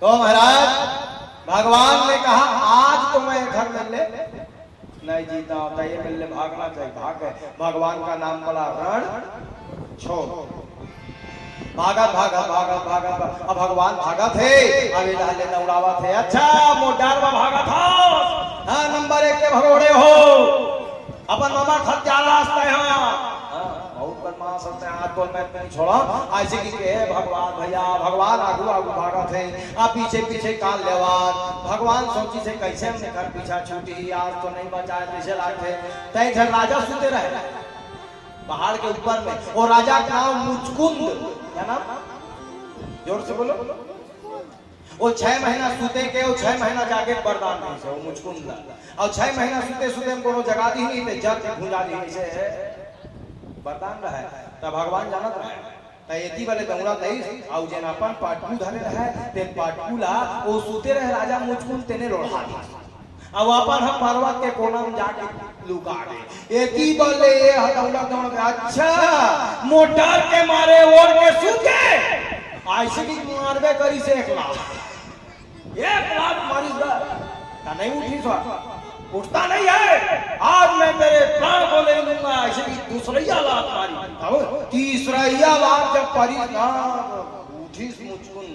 तो महाराज भगवान ने कहा आज तो मैं घर में ले नहीं जीता होता, ये मिलने भागना चाहिए। भाग गए। भगवान का नाम बोला रण छोड़। भागा भागा भागा भागा अब भगवान भागा थे अभी डाले दौड़ावा थे। अच्छा मोटार में भागा था। हाँ नंबर 1 के भगोड़े हो अपन मामा खत जा रास्ते हैं बहुत बदमाश होते हैं। हाथ बोल मैं नहीं छोड़ा ऐसे की के भगवान भैया भगवान आगू आगू भागा थे आप पीछे पीछे काल लेवान। भगवान सोची से कैसे हमने घर पीछा छूटी आज तो नहीं बचाए जैसे लागे तय घर राजा सुते रहे पहाड़ के ऊपर में। वो राजा का नाम मुचकुंद, क्या नाम जोर से बोलो। वो 6 महीना सूते के वो 6 महीना जाके बरदान नहीं से वो मुचकुंद और 6 महीना सूते सूते हम कोनो जगा दी नहीं थे जग के भुला दी से बरदान रहा है। तब भगवान जानत रहे तयती वाले दौड़ा नहीं और जेनापन पाटकू धरे रहे ते पाटकूला वो सूते रहे राजा मुचकुंद तेने लोढ़ा दी अब अपन हम पर्वत के कोना में जाके लुका गए। एती बोले ये हदौड़ा दौड़ के अच्छा मोटर के मारे ओढ़ के सूते ऐसे भी मारबे करी से 1 लाख मारी का नहीं उठी सो उठता नहीं है। आज मैं तेरे प्राण को ले लूंगा ऐसे भी दूसरैया लात मारी तीसरैया लात जब परी ना उठी मुचकुंद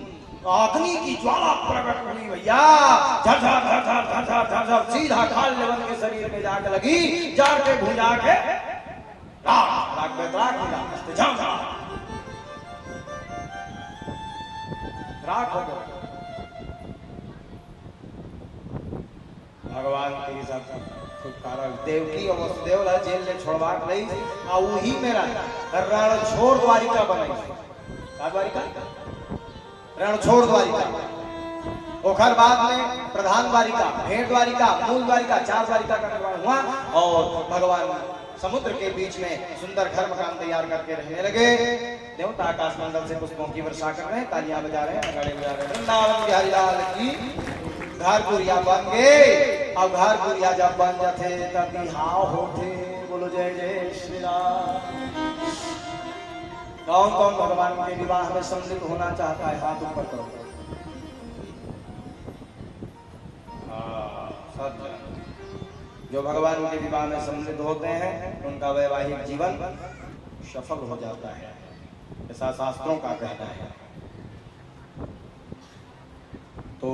अग्नि की ज्वाला प्रकट हुई भैया झरझर झरझर झरझर झरझर सीधा खाल लेवन के शरीर में जाके लगी जार के भुजा के राख बेतराक हो जाते झम राख हो गए। भगवान के हिसाब से छुटकारा देवकी और वसुदेव ला जेल में छोड़वा नहीं आ वही मेरा रणछोड़ द्वारिका बनाई। का द्वारिका रणछोड़ द्वारिका ओखर बाद में प्रधान द्वारिका भेड़ द्वारिका मूल द्वारिका 4 द्वारिका का निर्माण हुआ और भगवान समुद्र के बीच में सुंदर घर मकान तैयार करके रहने लगे। देवता आकाश मंडल से पुष्पों की वर्षा कर रहे हैं तालियां बजा रहे हैं नगाड़े बजा रहे हैं। वृंदावन बिहारी लाल की घर पुरिया बन गए। अब घर पुरिया जब बन जाते तब बिहाव होते। बोलो जय जय श्री राम। कौन कौन भगवान के विवाह में सम्मिलित होना चाहता है हाथ ऊपर करो। जो भगवान के विवाह में सम्मिलित होते हैं उनका वैवाहिक जीवन सफल हो जाता है ऐसा शास्त्रों का कहना है। तो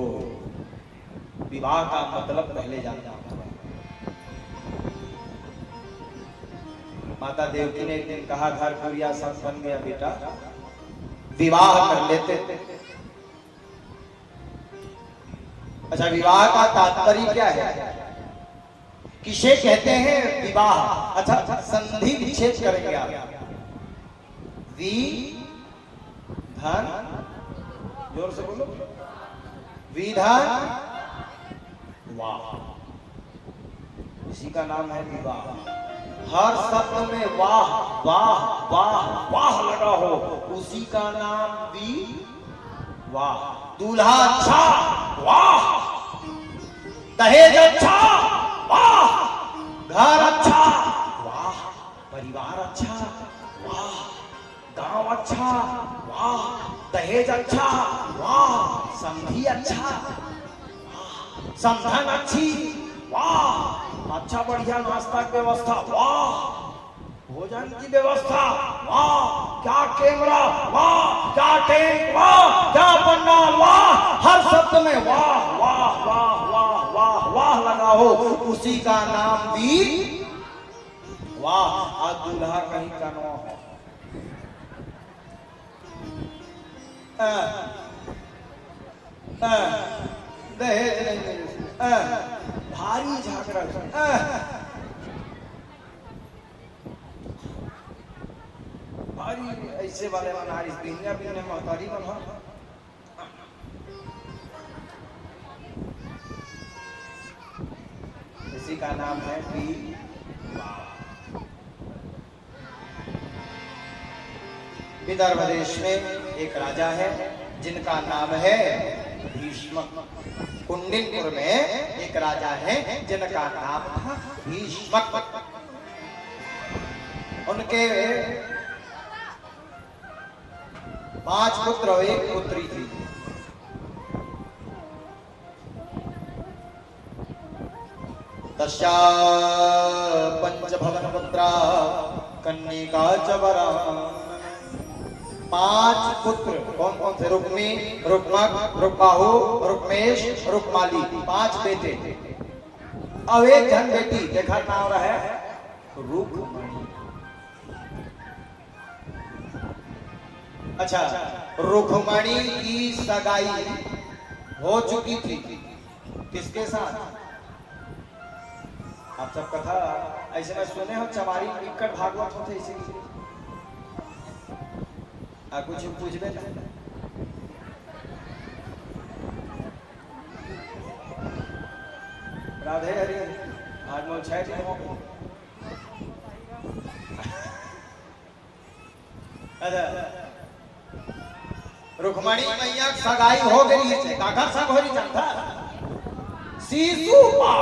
विवाह का मतलब पहले जानना होगा। माता देवकी ने एक दिन कहा घर पुरिया सब बन गया बेटा विवाह कर लेते। अच्छा विवाह का तात्पर्य क्या है किसे कहते हैं विवाह। अच्छा संधि विच्छेद करेंगे आप वि धन जोर से बोलो विधान वाह इसी का नाम है विवाह। हर शब्द में वाह वाह वाह वाह लगा हो उसी का नाम विवाह। दूल्हा अच्छा वाह दहेज अच्छा वाह घर अच्छा वाह परिवार अच्छा वाह गांव अच्छा वाह दहेज अच्छा वाह संधि अच्छा वाह समधन अच्छी वाह अच्छा बढ़िया नाश्ता की व्यवस्था वाह भोजन की व्यवस्था वाह क्या कैमरा वाह क्या टेंट वाह क्या पंडाल वाह हर शब्द में वाह वाह हो उसी का नाम वीर। वाह, आज दूल्हा कहीं का नो है। दहेज नहीं मिले, भारी झाकरा, भारी ऐसे वाले बना इस दुनिया भी ने महतारी बना। इसी का नाम है वीर। विदर्भ देश में एक राजा है जिनका नाम है भीष्म। कुंडिलपुर में एक राजा है जिनका नाम था भीष्म। उनके 5 पुत्र और 1 पुत्री थी। तस्या पंचभवन पुत्रा कन्यका च वरा। 5 पुत्र कौन कौन से? रुक्मी, रुक्मक, रुक्बाहु, रुक्मेश, रुक्माली, 5 बेटे और 1 जन बेटी। देखा नाम रहा है रुक्मणी। अच्छा, रुक्मणी की सगाई हो चुकी थी किसके साथ? आप सब कथा ऐसे में सुने हो, चमारी निकट भागवत होते इसी कुछ पूछबे ना। राधे हरि, आज मोल छह दिन हो। रुक्मणी मैया सगाई हो गई है। काका सब हो रही जानता शिशुपा।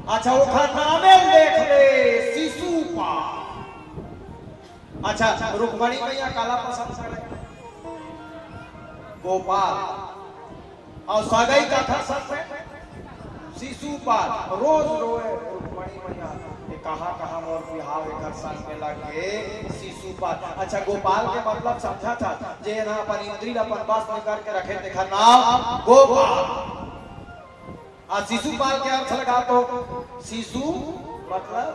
अच्छा, वो नामे देख ले, शिशुपा। अच्छा, रुक्मणी मैया काला पसंद करे गोपाल और सगाई का था सब शिशुपाल। रोज रोए रुक्मणी मैया, कहाँ मोर बिहाव एक संग में लगे शिशुपाल। अच्छा, गोपाल के मतलब समझा था जे ना अपन इंद्रिय अपन बस में करके रखे, देखा नाम गोपाल। और शिशुपाल के अर्थ लगा तो शिशु मतलब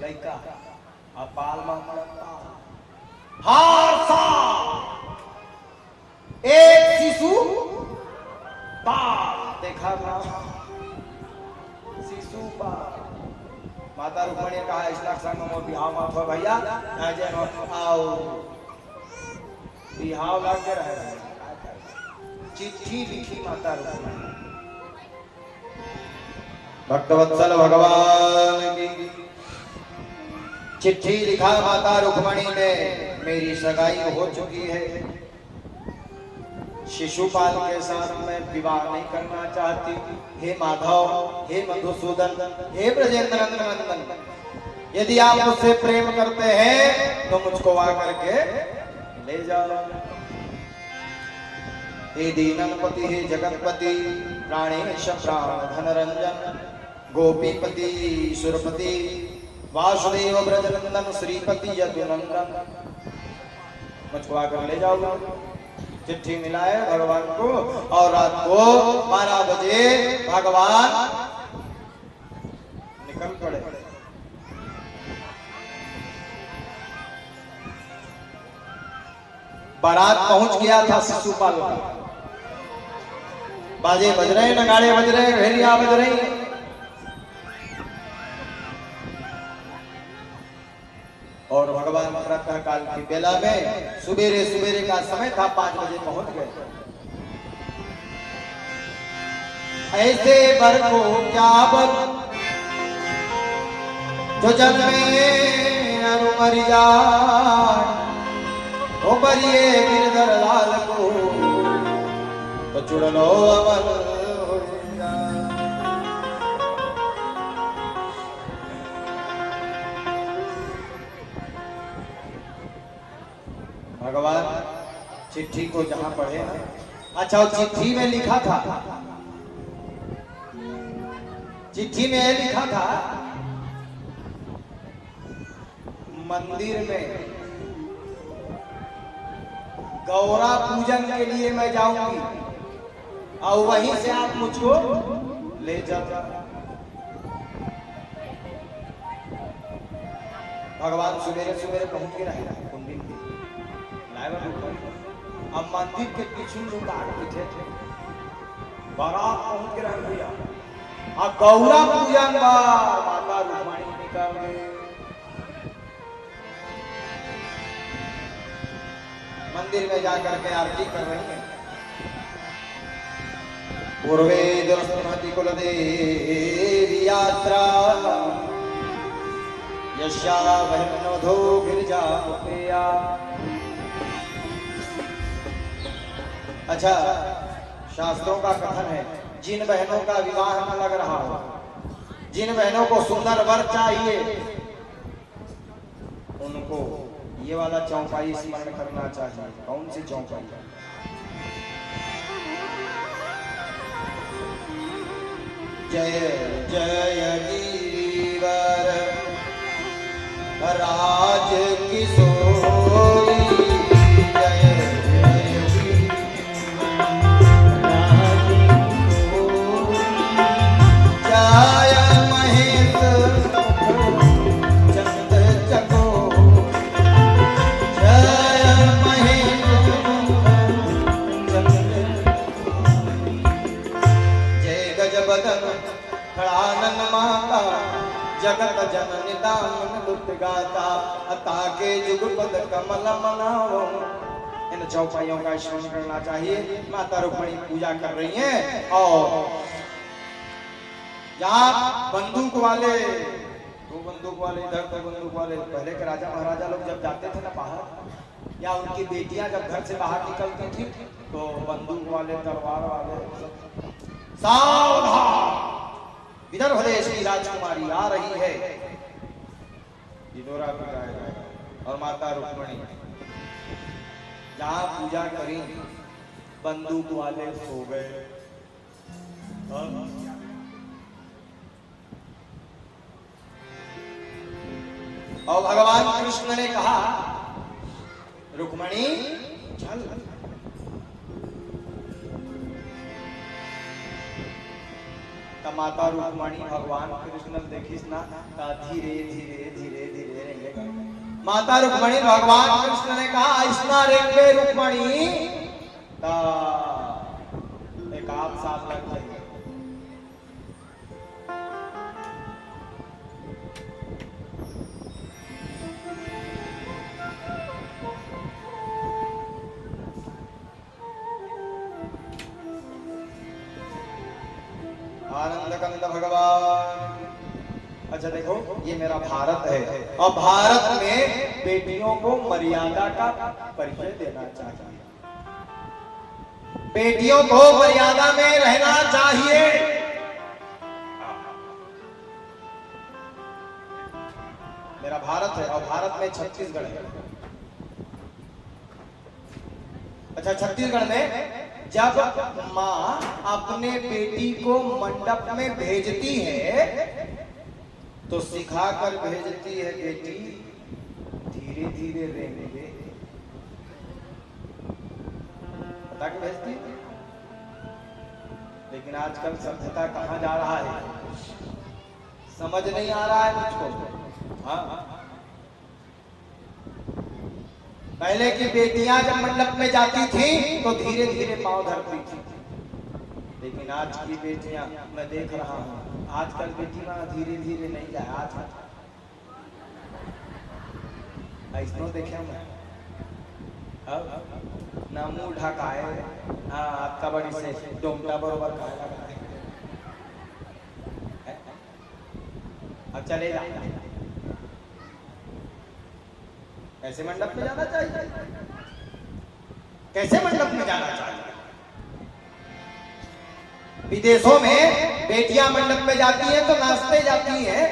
लड़का, अपाल हर साल एक शिशु पाल। देखा ना शिशु पाल। माता रुक्मणी ने कहा इस संग में बिहाव मत हो भैया, आओ बिहाव लग के रहे। चिट्ठी लिखी माता रुक्मणी, भक्तवत्सल भगवान की चिट्ठी लिखा माता रुक्मणी ने, मेरी सगाई हो चुकी है, शिशुपाल के साथ मैं विवाह नहीं करना चाहती। हे माधव, हे मधुसूदन, हे ब्रजेंद्र नंदन, यदि आप मुझसे प्रेम करते हैं तो मुझको आकर के ले जाओ। हे दीनपति, हे जगतपति, प्राणेश प्राण धनरंजन, गोपीपति सुरपति, वासुदेव ब्रजनंदन, श्रीपति यदुनंदन, मुझको आकर ले जाओ। चिट्ठी मिलाए भगवान को और रात को 12 बजे भगवान निकल पड़े। बारात पहुंच गया था शिशुपाल। बाजे बज रहे, नगाड़े बज रहे, भेलियां बज रही। और भगवान प्रातः काल की बेला में सुबेरे सुबेरे का समय था, 5 बजे पहुंच गए। ऐसे बर को क्या बर जो जन्मे अनुमरिया, ओ बरिए गिरधर लाल को तो चुड़लो अमर। भगवान चिट्ठी को जहां पढ़े, अच्छा चिट्ठी में लिखा था, चिट्ठी में लिखा था मंदिर में गौरा पूजन के लिए मैं जाऊंगी। और वहीं से आप मुझको ले जाओ। भगवान सवेरे सवेरे पहुंच के रहे कुंडी अब मंदिर के पीछे लोग आगे पीछे थे, बारात पहुंच के रहे भैया। अब गौरा पूजन माता रुक्मणी निकल गए मंदिर में जाकर के आरती कर रही है। पूर्वे दुरस्तमति कुलदेवी यात्रा यस्या बहनोधो गिरिजा मुपेया। अच्छा, शास्त्रों का कथन है जिन बहनों का विवाह न लग रहा हो, जिन बहनों को सुंदर वर चाहिए, उनको ये वाला चौपाई स्मरण करना चाहिए। कौन सी चौपाई? जय जय गिरिवर राज किशोरी, जय जय राज किशोरी, जय महेश चंद चको, जय महेश चंद, जय गजबदन खड़ानन माता, जगत जननी दामन दुत गाता, अता के जुगपद कमल मनाओ। इन चौपाइयों का स्मरण करना चाहिए। माता रुक्मणी पूजा कर रही हैं और यहाँ बंदूक वाले, दो बंदूक वाले इधर, दो बंदूक वाले, पहले के राजा महाराजा लोग जब जाते थे ना बाहर, या उनकी बेटियां जब घर से बाहर निकलती थी तो बंदूक वाले, तलवार वाले, सावधान विदर्भ देश की राजकुमारी आ रही है, दिनोरा पिटाएगा। और माता रुक्मणी जहां पूजा करी, बंदूक वाले सो गए। और भगवान कृष्ण ने कहा रुक्मणी चल। माता रुक्मणी भगवान कृष्ण देखिस ना धीरे धीरे धीरे धीरे रहेगा। माता रुक्मणी भगवान कृष्ण ने कहा ऐसा रेंगे रुक्मणी एक आप साथ लग जाएंगे। आनंद कंद भगवान। अच्छा देखो, ये मेरा भारत है और भारत में बेटियों को मर्यादा का परिचय देना चाहिए, बेटियों को मर्यादा में रहना चाहिए। मेरा भारत है और भारत में छत्तीसगढ़ है। अच्छा, छत्तीसगढ़ में जब माँ अपने बेटी को मंडप में भेजती है तो सिखा कर भेजती है, बेटी धीरे धीरे रहने दे, बता के भेजती है। लेकिन आजकल सभ्यता कहाँ जा रहा है समझ नहीं आ रहा है मुझको। हाँ, पहले की बेटियां जब मंडप में जाती थी तो धीरे धीरे पांव धरती थी, लेकिन आज की बेटियां मैं देख रहा हूं, आजकल बेटियां धीरे धीरे नहीं जाए। आज ऐसा देखे मैं ना मुंह ढकाए, हाँ आपका बड़ी से डोमटा बरोबर खाएगा। अब चलेगा, कैसे मंडप में जाना चाहिए, कैसे मंडप में जाना चाहिए। विदेशों में बेटियां मंडप में जाती हैं तो नाचते जाती हैं,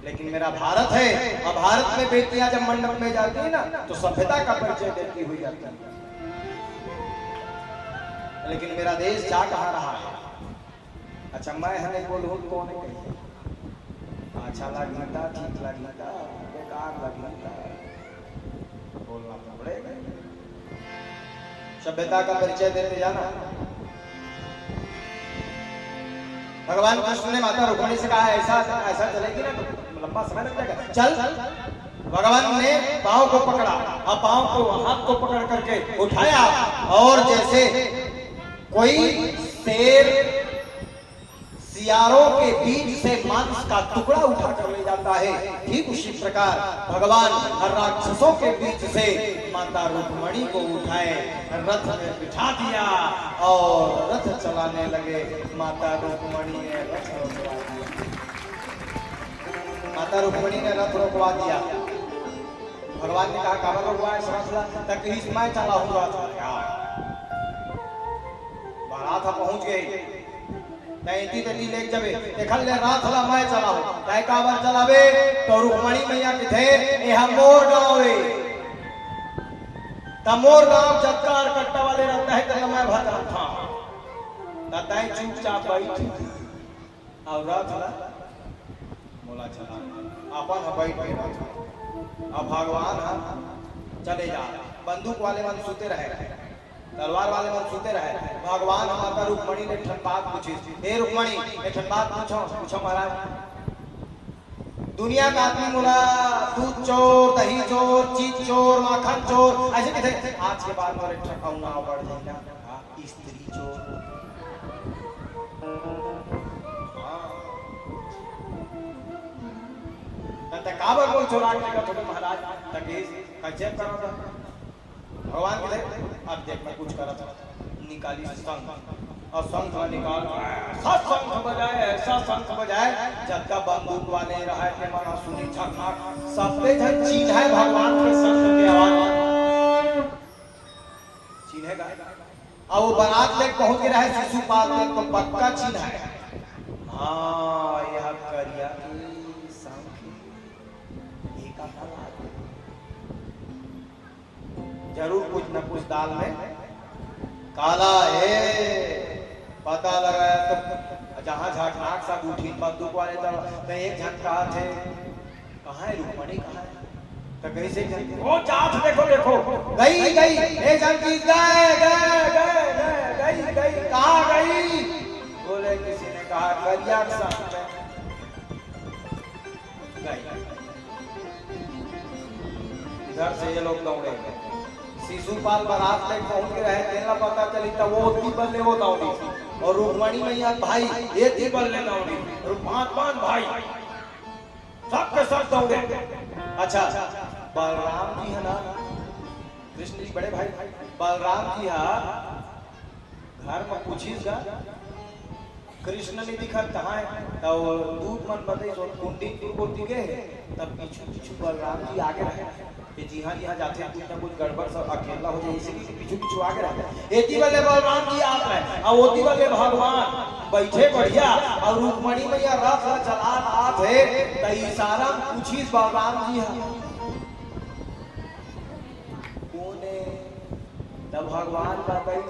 लेकिन मेरा भारत है और भारत में बेटियां जब मंडप में जाती है ना तो सभ्यता का परिचय देती हुई जाती है। लेकिन मेरा देश जा कहाँ रहा है। अच्छा, मैं हमें बोलूं कौन है, अच्छा लगता, ठीक लगता, बेकार लगता, बोलना पड़ेगा। सभ्यता का परिचय देते जाना। भगवान कृष्ण ने माता रुक्मिणी से कहा ऐसा ऐसा चलेगी ना तो लंबा समय लग जाएगा, चल। भगवान ने पांव को पकड़ा और पांव को हाथ को पकड़ करके उठाया और जैसे कोई शेर सियारों के बीच से मांस का टुकड़ा उठा कर ले जाता है, ठीक उसी प्रकार भगवान राक्षसों के बीच से माता रुक्मिणी को उठाए रथ में बिठा दिया और रथ चलाने लगे। माता रुक्मिणी ने रथ रोकवा दिया, माता रुक्मिणी ने रथ रोकवा दिया। भगवान ने कहा काबर रोकवा तक मैं चला हुआ था, बारात पहुंच गई तैती तैती ले जबे देखल ले रात हला मैं चलाऊ तय काबर चलावे तो रुक्मिणी मैया किथे यहां मोर गावे त मोर गांव जत्कार कट्टा वाले रहता है त मैं भद्र था त तय चुपचाप बैठ और रात हला बोला चला अपन बैठ बैठ। अब भगवान चले जा, बंदूक वाले मन सुते रहे, तलवार वाले मन सुते रहे। भगवान माता रुक्मिणी ने ठन बात पूछी, हे रुक्मिणी ने ठन बात पूछो महाराज, दुनिया का आदमी बोला दूध चोर, दही चोर, चीज चोर, माखन चोर ऐसे कहते, आज के बाद मोरे ठकाऊंगा बढ़ जाएगा स्त्री चोर। तब काबर बोल चोरा के छोटे महाराज तके कैसे करो भगवान के अब देख मैं कुछ करा था, निकाली शंख और शंख निकाल सब शंख बजाए, ऐसा शंख बजाए जब का बंदूक वाले रहा के माना सुनी झकझक सबे जन चीज है भगवान के शंख की आवाज चिन्हेगा। और वो बारात लेके पहुंच गया है शिशुपाल में तो पक्का चिन्ह है, हाँ यह करिया शंख एक जरूर कुछ न कुछ दाल में काला है, पता लगाया तो जहां झटनाक सा उठी बंदूक वाले तो एक झटका थे कहां है रुक्मिणी कहां है तो कैसे वो जात देखो देखो गई गई एक जन की गए गए गए गई गई कहां गई, बोले किसी ने कहा करिया के साथ गई। इधर से ये लोग दौड़े, शिशुपाल बारात तक पहुंच गए हैं, तेरा पता चली तब वो बल्ले वो दौड़ी और रुक्मिणी मैया भाई ये थी बल्ले दौड़ी और पांच भाई सबके सब दौड़े। अच्छा बलराम जी है ना, कृष्ण जी बड़े भाई बलराम जी है घर में पूछीगा कृष्ण ने दिखा कहाँ है तो दूध मन बते कुंडी को दिखे तब पीछू पीछू बलराम जी आगे रहे कि जी हाँ जाते हैं कुछ ना कुछ गड़बड़ सब अकेला हो जाए इसीलिए पीछू पीछू आगे रहता है। एती वाले बलराम जी आप है और ओती वाले भगवान बैठे बढ़िया और रुक्मिणी मैया रथ चला रहा थे तो इशारा पूछी बलराम जी है कौन है तब भगवान बताई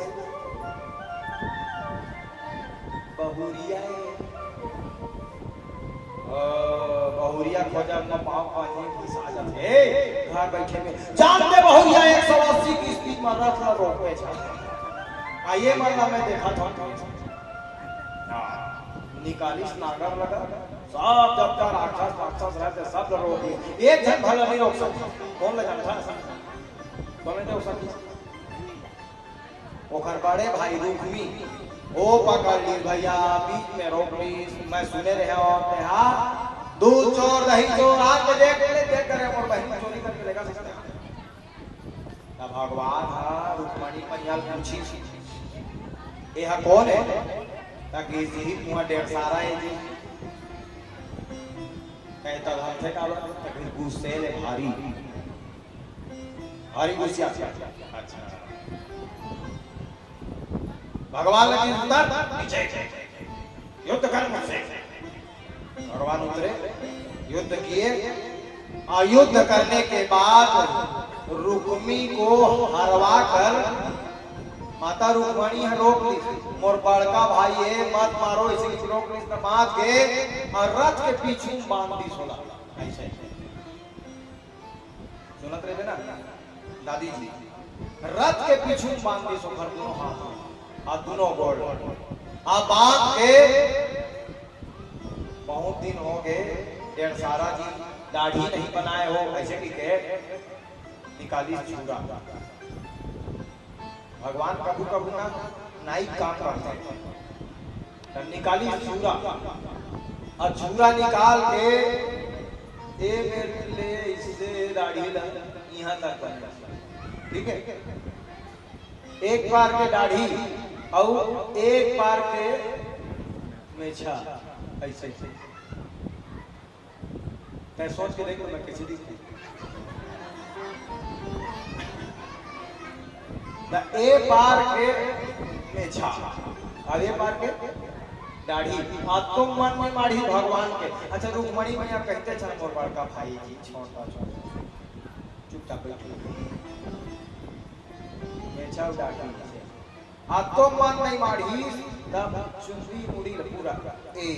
बहुरिया है, बहुरिया खोजा अपना पाँव पानी की साजत है घर बैठे में जानते बहुरिया 180 की स्पीड में रथ न रोके आइए मरना मैं देखा था निकाली नागर लगा सब जब तक राक्षस राक्षस रहते सब रोक दिए, एक जन भला नहीं रोक सकता, कौन लगा था कौन रोक सकती ओखर बड़े भाई रुक्मी ओ पकड़ ली भैया बीच में रोक ली, मैं सुने रहे और हाँ दूध चोर दही चोर आज देख करे और बहन चोरी करके लेगा सकते तब भगवान हाँ रुक्मिणी मैया पूछी यह कौन है ताकि यही मुँह डेढ़ सारा है जी कहता थे का गुस्से ले भारी भारी गुस्सा। अच्छा भगवान लगे उतर नीचे युद्ध कर मुझसे, भगवान उतरे युद्ध किए और युद्ध करने के बाद रुक्मी को हरवा कर माता रुक्मिणी है रोक ली, मोर बड़का भाई है मत मारो इसी रोक ली बांध के और रथ के पीछे बांध दी सोला ऐसे सुनत रहे ना दादी जी, रथ के पीछे बांध दी सो घर दोनों हाथ और दोनों गोड़ आ बांध के बहुत दिन हो गए डेढ़ सारा जी दाढ़ी नहीं बनाए हो, ऐसे की कहे निकाली चूड़ा। भगवान कभी कभी ना नाई काम करते हैं, निकाली चूड़ा और चूड़ा निकाल के ए मेरे ले इससे दाढ़ी यहाँ तक बन, ठीक है। एक बार के दाढ़ी और एक बार के मेछा ऐसे मैं सोच के देखो मैं कैसे दिखती। ए बार के मेछा और ए बार के दाढ़ी आ तुम मन में माढ़ी भगवान के। अच्छा रुक्मणी मैया कहते छन मोर बड़का भाई जी छोटा छोटा चुपचाप बैठो मेछा दाढ़ी आ तुम मन नहीं माढ़ी तब चुंदी मुड़ी पूरा ए